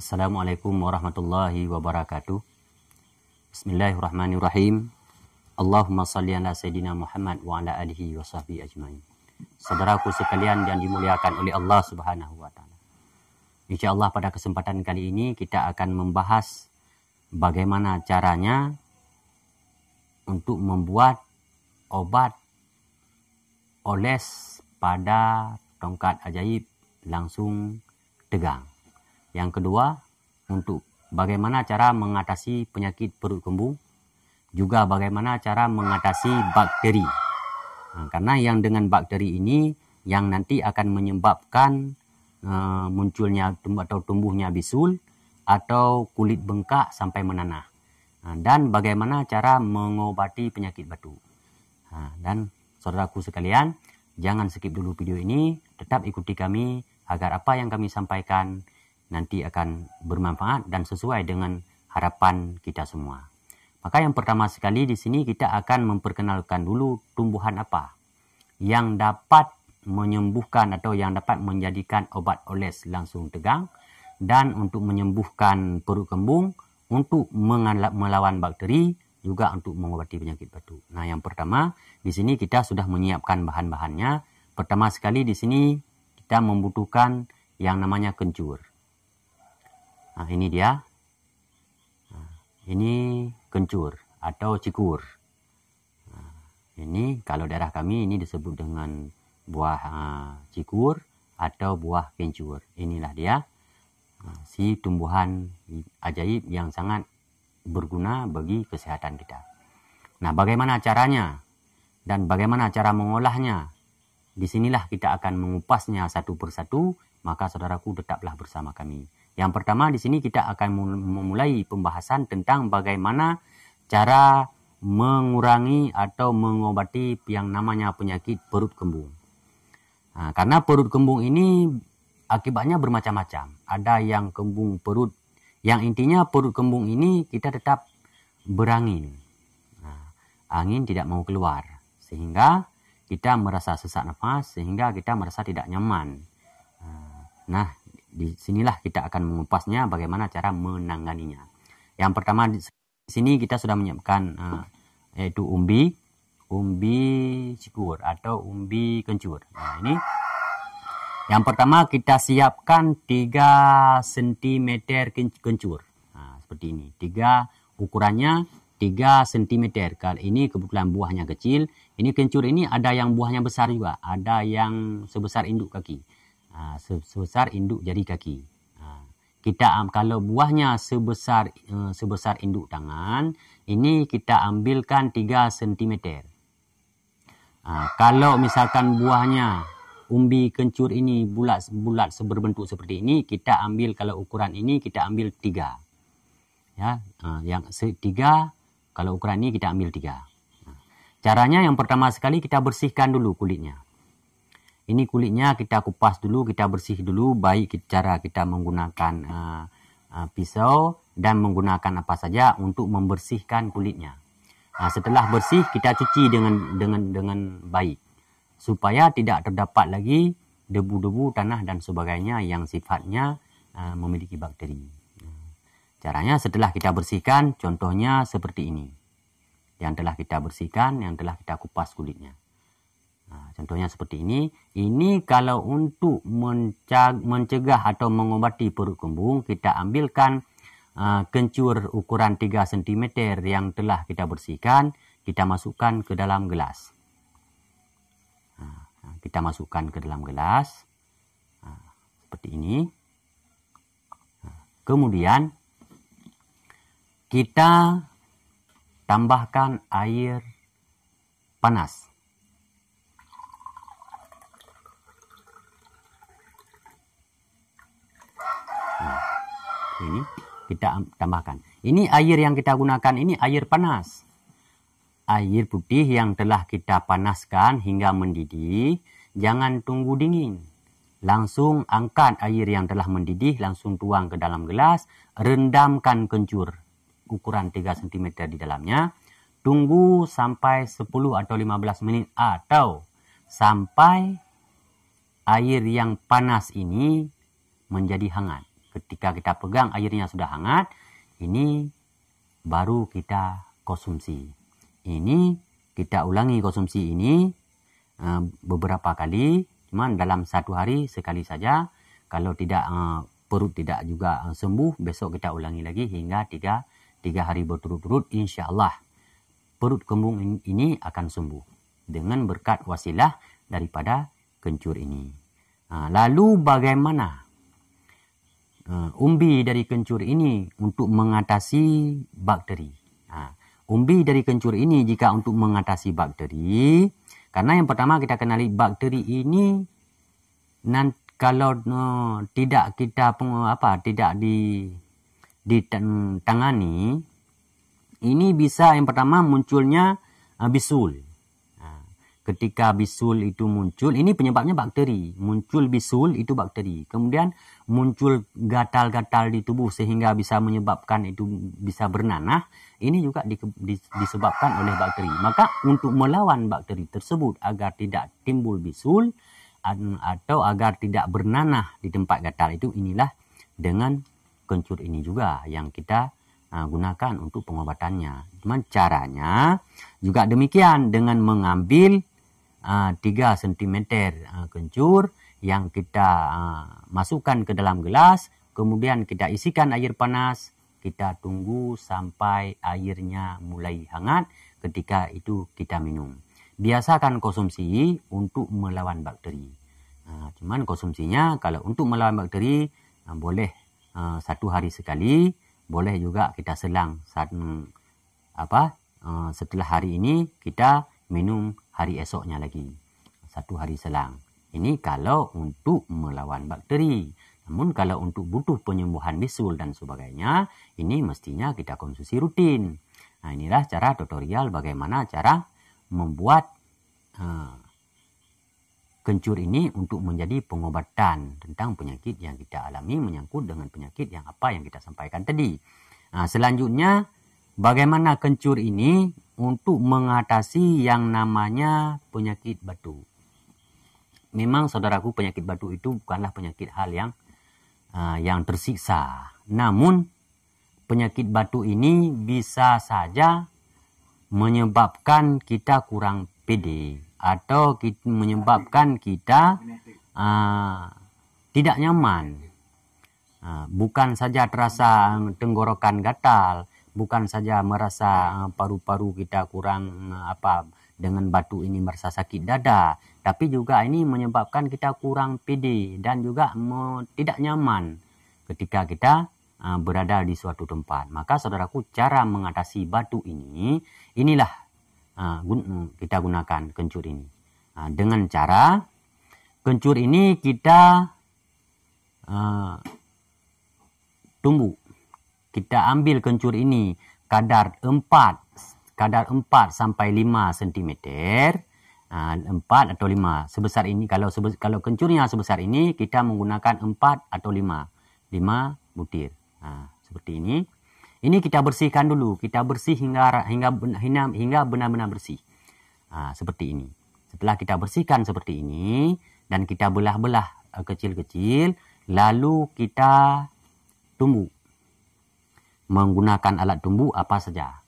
Assalamualaikum warahmatullahi wabarakatuh. Bismillahirrahmanirrahim. Allahumma salli ala Sayyidina Muhammad wa ala alihi wa sahbihi ajmain. Saudaraku sekalian yang dimuliakan oleh Allah Subhanahu wa ta'ala. InsyaAllah pada kesempatan kali ini kita akan membahas bagaimana caranya untuk membuat obat oles pada tongkat ajaib langsung tegang. Yang kedua, untuk bagaimana cara mengatasi penyakit perut kembung, juga bagaimana cara mengatasi bakteri. Karena yang dengan bakteri ini yang nanti akan menyebabkan munculnya atau tumbuhnya bisul atau kulit bengkak sampai menanah. Dan bagaimana cara mengobati penyakit batu. Dan saudaraku sekalian, jangan skip dulu video ini, tetap ikuti kami agar apa yang kami sampaikan nanti akan bermanfaat dan sesuai dengan harapan kita semua. Maka yang pertama sekali di sini kita akan memperkenalkan dulu tumbuhan apa yang dapat menyembuhkan atau yang dapat menjadikan obat oles langsung tegang dan untuk menyembuhkan perut kembung, untuk melawan bakteri, juga untuk mengobati penyakit batu. Nah, yang pertama di sini kita sudah menyiapkan bahan-bahannya. Pertama sekali di sini kita membutuhkan yang namanya kencur. Nah, ini dia. Nah, ini kencur atau cikur. Nah, ini kalau daerah kami ini disebut dengan buah cikur atau buah kencur. Inilah dia. Nah, si tumbuhan ajaib yang sangat berguna bagi kesehatan kita. Nah, bagaimana caranya dan bagaimana cara mengolahnya? Disinilah kita akan mengupasnya satu persatu. Maka saudaraku tetaplah bersama kami. Yang pertama di sini kita akan memulai pembahasan tentang bagaimana cara mengurangi atau mengobati yang namanya penyakit perut kembung. Nah, karena perut kembung ini akibatnya bermacam-macam. Ada yang kembung perut, yang intinya perut kembung ini kita tetap berangin. Nah, angin tidak mau keluar sehingga kita merasa sesak nafas, sehingga kita merasa tidak nyaman. Nah, di sinilah kita akan mengupasnya bagaimana cara menanganinya. Yang pertama di sini kita sudah menyiapkan yaitu umbi cikur atau umbi kencur. Nah, ini yang pertama kita siapkan 3 cm kencur. Nah, seperti ini. Ukurannya 3 cm. Kali ini kebetulan buahnya kecil. Ini kencur ini ada yang buahnya besar juga, ada yang sebesar induk kaki. Sebesar induk jari kaki. Kita kalau buahnya sebesar induk tangan, ini kita ambilkan 3 cm. Kalau misalkan buahnya umbi kencur ini bulat berbentuk seperti ini, kita ambil, kalau ukuran ini kita ambil 3. Ya, yang 3, kalau ukuran ini kita ambil 3. Caranya yang pertama sekali kita bersihkan dulu kulitnya. Ini kulitnya kita kupas dulu, kita bersih dulu, baik cara kita menggunakan pisau dan menggunakan apa saja untuk membersihkan kulitnya. Nah, setelah bersih kita cuci dengan baik supaya tidak terdapat lagi debu-debu, tanah dan sebagainya yang sifatnya memiliki bakteri. Caranya setelah kita bersihkan, contohnya seperti ini. Yang telah kita bersihkan, yang telah kita kupas kulitnya. Nah, contohnya seperti ini. Ini kalau untuk mencegah atau mengobati perut kembung, kita ambilkan kencur ukuran 3 cm yang telah kita bersihkan, kita masukkan ke dalam gelas. Nah, kita masukkan ke dalam gelas. Nah, seperti ini. Nah, kemudian kita tambahkan air panas. Ini kita tambahkan. Ini air yang kita gunakan ini air panas. Air putih yang telah kita panaskan hingga mendidih. Jangan tunggu dingin. Langsung angkat air yang telah mendidih, langsung tuang ke dalam gelas. Rendamkan kencur ukuran 3 cm di dalamnya. Tunggu sampai 10 atau 15 menit atau sampai air yang panas ini menjadi hangat. ketika kita pegang airnya sudah hangat, ini baru kita konsumsi. Ini kita ulangi konsumsi ini beberapa kali, cuman dalam satu hari sekali saja. Kalau tidak perut tidak juga sembuh, besok kita ulangi lagi hingga tiga hari berturut-turut, insya Allah perut kembung ini akan sembuh dengan berkat wasilah daripada kencur ini. Lalu bagaimana umbi dari kencur ini untuk mengatasi bakteri? Umbi dari kencur ini jika untuk mengatasi bakteri, karena yang pertama kita kenali bakteri ini kalau tidak kita tidak ditangani, ini bisa yang pertama munculnya bisul. Ketika bisul itu muncul, ini penyebabnya bakteri. Muncul bisul itu bakteri. Kemudian muncul gatal-gatal di tubuh sehingga bisa menyebabkan itu bisa bernanah. Ini juga disebabkan oleh bakteri. Maka untuk melawan bakteri tersebut agar tidak timbul bisul atau agar tidak bernanah di tempat gatal itu, inilah dengan kencur ini juga yang kita gunakan untuk pengobatannya. Cuman caranya juga demikian, dengan mengambil 3 cm kencur yang kita masukkan ke dalam gelas, kemudian kita isikan air panas, kita tunggu sampai airnya mulai hangat, ketika itu kita minum. Biasakan konsumsi untuk melawan bakteri. Cuman konsumsinya kalau untuk melawan bakteri boleh 1 hari sekali, boleh juga kita selang setelah hari ini kita minum hari esoknya lagi, 1 hari selang. Ini kalau untuk melawan bakteri. Namun kalau untuk butuh penyembuhan bisul dan sebagainya, ini mestinya kita konsumsi rutin. Inilah cara tutorial bagaimana cara membuat kencur ini untuk menjadi pengobatan tentang penyakit yang kita alami, menyangkut dengan penyakit yang kita sampaikan tadi. Selanjutnya, bagaimana kencur ini untuk mengatasi yang namanya penyakit batu. Memang saudaraku, penyakit batu itu bukanlah penyakit hal yang tersiksa. Namun penyakit batu ini bisa saja menyebabkan kita kurang pede atau menyebabkan kita tidak nyaman. Bukan saja terasa tenggorokan gatal, bukan saja merasa paru-paru kita kurang dengan batu ini merasa sakit dada, tapi juga ini menyebabkan kita kurang pede dan juga tidak nyaman ketika kita berada di suatu tempat. Maka saudaraku, cara mengatasi batu ini, inilah kita gunakan kencur ini. Dengan cara kencur ini kita tumbuk. Kita ambil kencur ini kadar 4 sampai 5 cm. 4 atau 5 sebesar ini. Kalau kencurnya sebesar ini, kita menggunakan 4 atau 5 butir. Seperti ini. Ini kita bersihkan dulu. Kita bersih hingga benar-benar bersih. Seperti ini. Setelah kita bersihkan seperti ini dan kita belah-belah kecil-kecil, lalu kita tumbuk menggunakan alat tumbuk apa saja,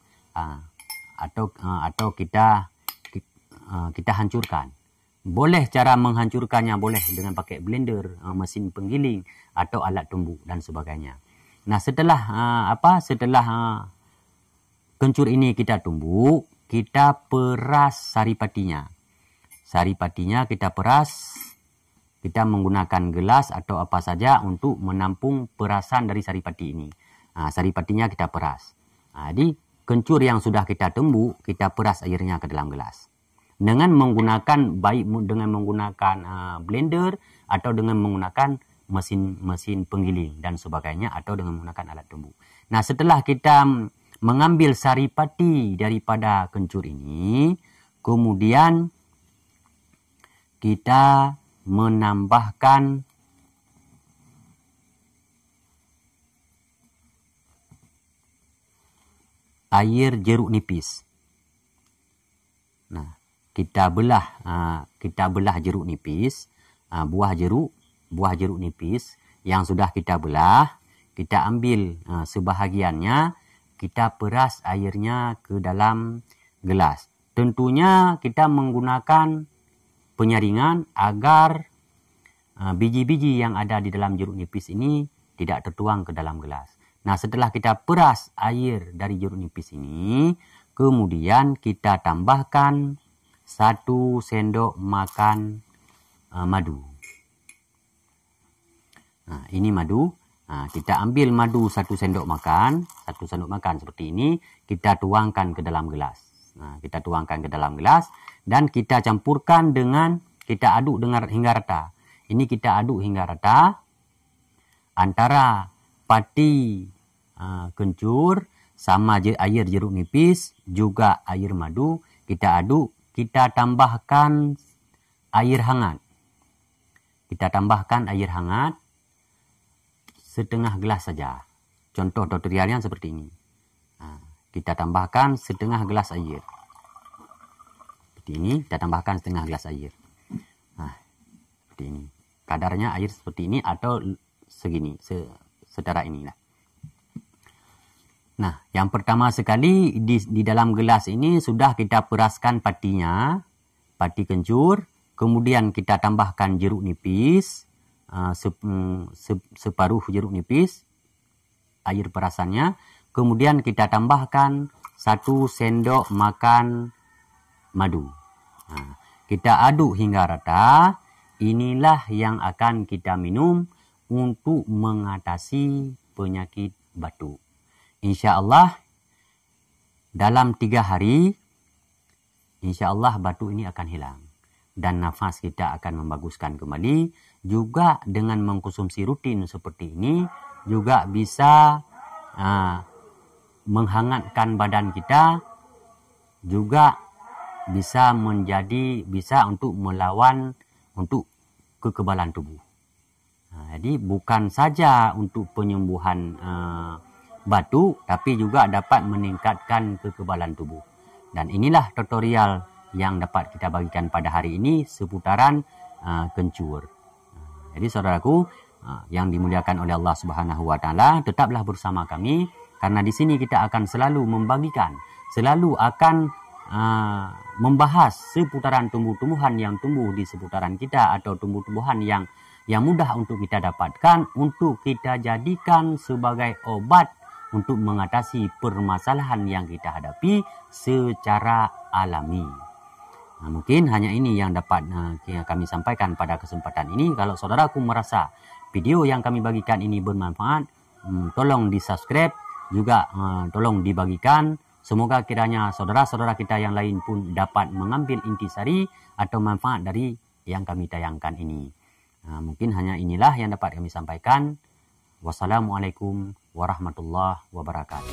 atau kita hancurkan. Boleh cara menghancurkannya, boleh dengan pakai blender, mesin penggiling atau alat tumbuk dan sebagainya. Nah, setelah kencur ini kita tumbuk, kita peras saripatinya. Saripatinya kita peras, kita menggunakan gelas atau apa saja untuk menampung perasan dari saripati ini. Saripatinya kita peras. Jadi kencur yang sudah kita tumbuk, kita peras airnya ke dalam gelas. Dengan menggunakan blender atau dengan menggunakan mesin penggiling dan sebagainya, atau dengan menggunakan alat tumbuk. Nah, setelah kita mengambil saripati daripada kencur ini, kemudian kita menambahkan air jeruk nipis. Nah, kita belah jeruk nipis, buah jeruk nipis yang sudah kita belah, kita ambil sebahagiannya, kita peras airnya ke dalam gelas. Tentunya kita menggunakan penyaringan agar biji-biji yang ada di dalam jeruk nipis ini tidak tertuang ke dalam gelas. Nah, setelah kita peras air dari jeruk nipis ini, kemudian kita tambahkan 1 sendok makan madu. Nah, ini madu. Nah, kita ambil madu 1 sendok makan seperti ini, kita tuangkan ke dalam gelas. Nah, kita tuangkan ke dalam gelas dan kita campurkan dengan, kita aduk hingga rata. Ini kita aduk hingga rata antara pati kencur sama air jeruk nipis juga air madu. Kita aduk, kita tambahkan air hangat. Kita tambahkan air hangat setengah gelas saja. Contoh tutorialnya seperti ini. Nah, kita tambahkan setengah gelas air. Seperti ini, kita tambahkan setengah gelas air. Nah, seperti ini. Kadarnya air seperti ini atau segini, setara ini. Nah, yang pertama sekali di dalam gelas ini sudah kita peraskan patinya, pati kencur. Kemudian kita tambahkan jeruk nipis. Separuh jeruk nipis, air perasannya. Kemudian kita tambahkan 1 sendok makan madu. Nah, kita aduk hingga rata. Inilah yang akan kita minum untuk mengatasi penyakit batuk. Insya Allah dalam 3 hari, insya Allah batuk ini akan hilang. Dan nafas kita akan membaguskan kembali. Juga dengan mengkonsumsi rutin seperti ini juga bisa menghangatkan badan kita, juga bisa untuk melawan untuk kekebalan tubuh. Jadi bukan saja untuk penyembuhan batuk, tapi juga dapat meningkatkan kekebalan tubuh. Dan inilah tutorial yang dapat kita bagikan pada hari ini seputaran kencur. Jadi saudaraku yang dimuliakan oleh Allah Subhanahu wa taala, tetaplah bersama kami karena di sini kita akan selalu membagikan, selalu akan membahas seputaran tumbuh-tumbuhan yang tumbuh di seputaran kita atau tumbuh-tumbuhan yang mudah untuk kita dapatkan, untuk kita jadikan sebagai obat untuk mengatasi permasalahan yang kita hadapi secara alami. Nah, mungkin hanya ini yang dapat kami sampaikan pada kesempatan ini. Kalau saudaraku merasa video yang kami bagikan ini bermanfaat, tolong di-subscribe, juga tolong dibagikan. Semoga kiranya saudara-saudara kita yang lain pun dapat mengambil intisari atau manfaat dari yang kami tayangkan ini. Nah, mungkin hanya inilah yang dapat kami sampaikan. Wassalamualaikum warahmatullahi wabarakatuh.